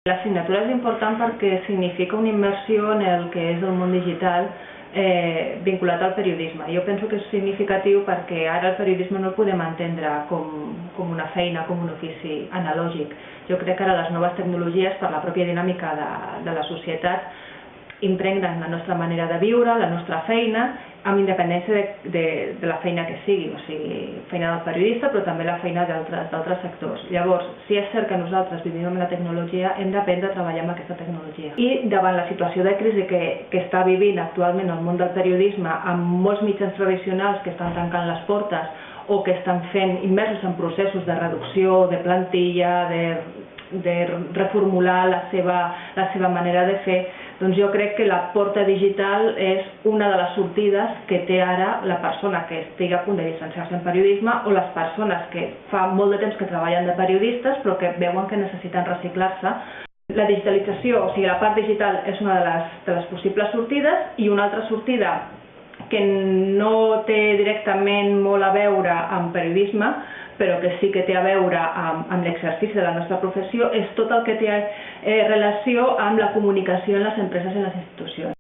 L'assignatura és important perquè significa una immersió en el que és el món digital vinculat al periodisme. Jo penso que és significatiu perquè ara el periodisme no el podem entendre com una feina, com un ofici analògic. Jo crec que ara les noves tecnologies, per la pròpia dinàmica de la societat, impregnen la nostra manera de viure, la nostra feina, amb independència de la feina que sigui, o sigui, feina del periodista, però també la feina d'altres sectors. Llavors, si és cert que nosaltres vivim amb la tecnologia, hem d'aprendre a treballar amb aquesta tecnologia. I davant la situació de crisi que està vivint actualment el món del periodisme, amb molts mitjans tradicionals que estan tancant les portes o que estan fent immersos en processos de reducció, de plantilla, de reformular la seva manera de fer, doncs jo crec que la porta digital és una de les sortides que té ara la persona que estigui a punt de llicenciar-se en periodisme o les persones que fa molt de temps que treballen de periodistes però que veuen que necessiten reciclar-se. La digitalització, o sigui, la part digital és una de les possibles sortides, i una altra sortida que no té directament molt a veure amb periodisme, però que sí que té a veure amb l'exercici de la nostra professió, és tot el que té relació amb la comunicació en les empreses i en les institucions.